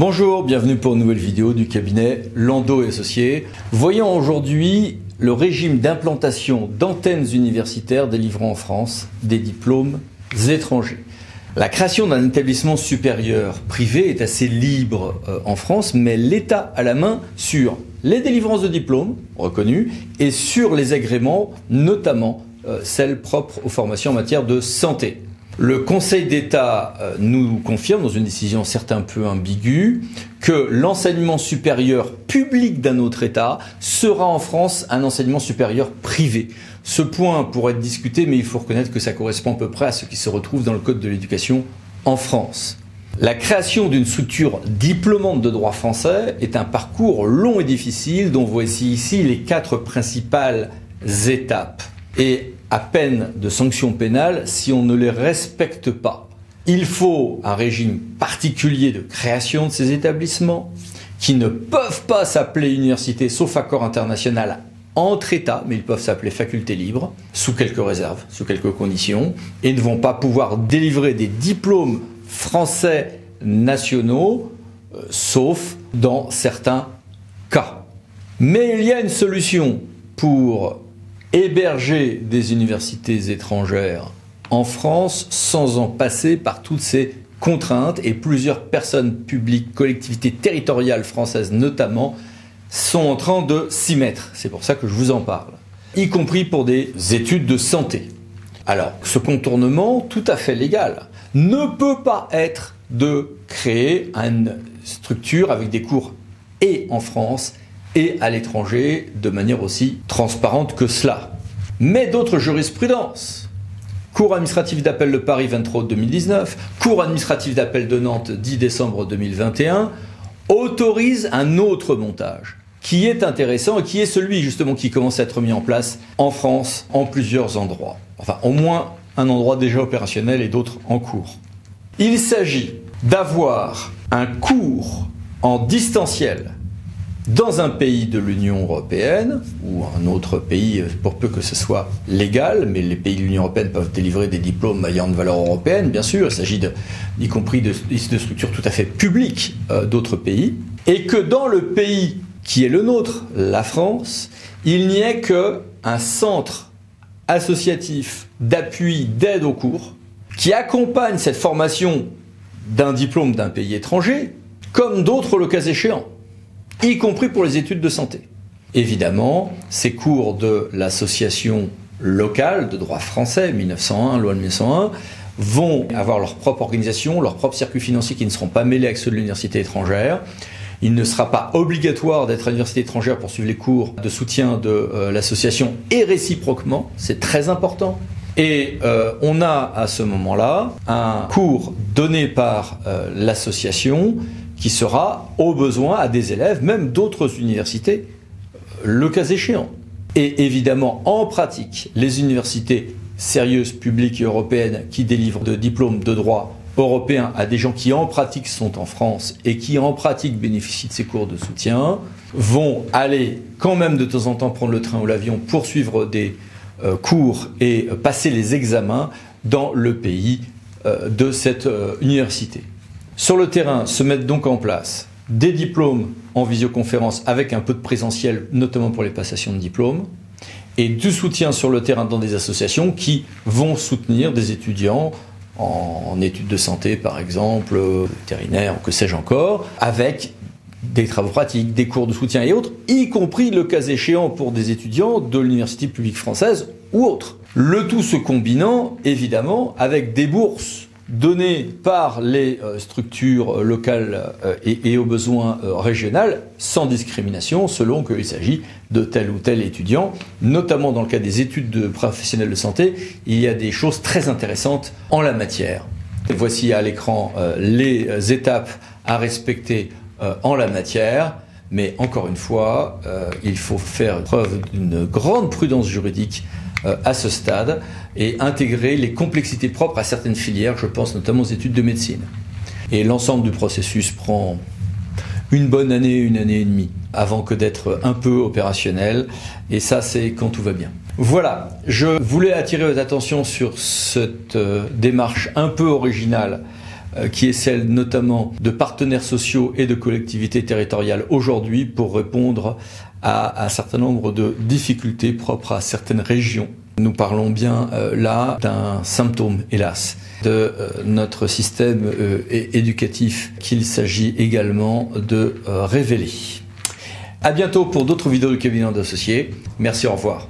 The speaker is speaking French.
Bonjour, bienvenue pour une nouvelle vidéo du cabinet Landau & Associés. Voyons aujourd'hui le régime d'implantation d'antennes universitaires délivrant en France des diplômes étrangers. La création d'un établissement supérieur privé est assez libre en France, mais l'État a la main sur les délivrances de diplômes reconnus et sur les agréments, notamment celles propres aux formations en matière de santé. Le Conseil d'État nous confirme, dans une décision certes un peu ambiguë, que l'enseignement supérieur public d'un autre État sera en France un enseignement supérieur privé. Ce point pourrait être discuté, mais il faut reconnaître que ça correspond à peu près à ce qui se retrouve dans le Code de l'éducation en France. La création d'une structure diplômante de droit français est un parcours long et difficile, dont voici ici les 4 principales étapes. Et à peine de sanctions pénales si on ne les respecte pas. Il faut un régime particulier de création de ces établissements qui ne peuvent pas s'appeler universités sauf accord international entre États, mais ils peuvent s'appeler facultés libres, sous quelques réserves, sous quelques conditions, et ne vont pas pouvoir délivrer des diplômes français nationaux, sauf dans certains cas. Mais il y a une solution pour héberger des universités étrangères en France sans en passer par toutes ces contraintes, et plusieurs personnes publiques, collectivités territoriales françaises notamment, sont en train de s'y mettre. C'est pour ça que je vous en parle, y compris pour des études de santé. Alors, ce contournement tout à fait légal ne peut pas être de créer une structure avec des cours et en France et à l'étranger de manière aussi transparente que cela. Mais d'autres jurisprudences, Cour administrative d'appel de Paris 23 août 2019, Cour administrative d'appel de Nantes 10 décembre 2021, autorisent un autre montage qui est intéressant et qui est celui justement qui commence à être mis en place en France en plusieurs endroits. Enfin, au moins un endroit déjà opérationnel et d'autres en cours. Il s'agit d'avoir un cours en distanciel dans un pays de l'Union européenne ou un autre pays, pour peu que ce soit légal, mais les pays de l'Union européenne peuvent délivrer des diplômes ayant de valeur européenne, bien sûr, il s'agit y compris de structures tout à fait publiques d'autres pays, et que dans le pays qui est le nôtre, la France, il n'y ait qu'un centre associatif d'appui, d'aide aux cours, qui accompagne cette formation d'un diplôme d'un pays étranger, comme d'autres le cas échéant, y compris pour les études de santé. Évidemment, ces cours de l'association locale de droit français, 1901, loi de 1901, vont avoir leur propre organisation, leur propre circuit financier qui ne seront pas mêlés avec ceux de l'université étrangère. Il ne sera pas obligatoire d'être à l'université étrangère pour suivre les cours de soutien de l'association et réciproquement, c'est très important. Et on a à ce moment-là un cours donné par l'association qui sera au besoin à des élèves, même d'autres universités, le cas échéant. Et évidemment, en pratique, les universités sérieuses, publiques et européennes qui délivrent de diplômes de droit européen à des gens qui en pratique sont en France et qui en pratique bénéficient de ces cours de soutien, vont aller quand même de temps en temps prendre le train ou l'avion pour suivre des cours et passer les examens dans le pays de cette université. Sur le terrain, se mettent donc en place des diplômes en visioconférence avec un peu de présentiel, notamment pour les passations de diplômes, et du soutien sur le terrain dans des associations qui vont soutenir des étudiants en études de santé, par exemple, vétérinaire, ou que sais-je encore, avec des travaux pratiques, des cours de soutien et autres, y compris le cas échéant pour des étudiants de l'université publique française ou autres. Le tout se combinant, évidemment, avec des bourses données par les structures locales et aux besoins régionales, sans discrimination, selon qu'il s'agit de tel ou tel étudiant. Notamment dans le cas des études professionnelles de santé, il y a des choses très intéressantes en la matière. Voici à l'écran les étapes à respecter en la matière, mais encore une fois, il faut faire preuve d'une grande prudence juridique à ce stade et intégrer les complexités propres à certaines filières, je pense notamment aux études de médecine. Et l'ensemble du processus prend une bonne année, une année et demie, avant que d'être un peu opérationnel, et ça c'est quand tout va bien. Voilà, je voulais attirer votre attention sur cette démarche un peu originale qui est celle notamment de partenaires sociaux et de collectivités territoriales aujourd'hui pour répondre à un certain nombre de difficultés propres à certaines régions. Nous parlons bien là d'un symptôme, hélas, de notre système éducatif qu'il s'agit également de révéler. À bientôt pour d'autres vidéos du cabinet d'associés. Merci, au revoir.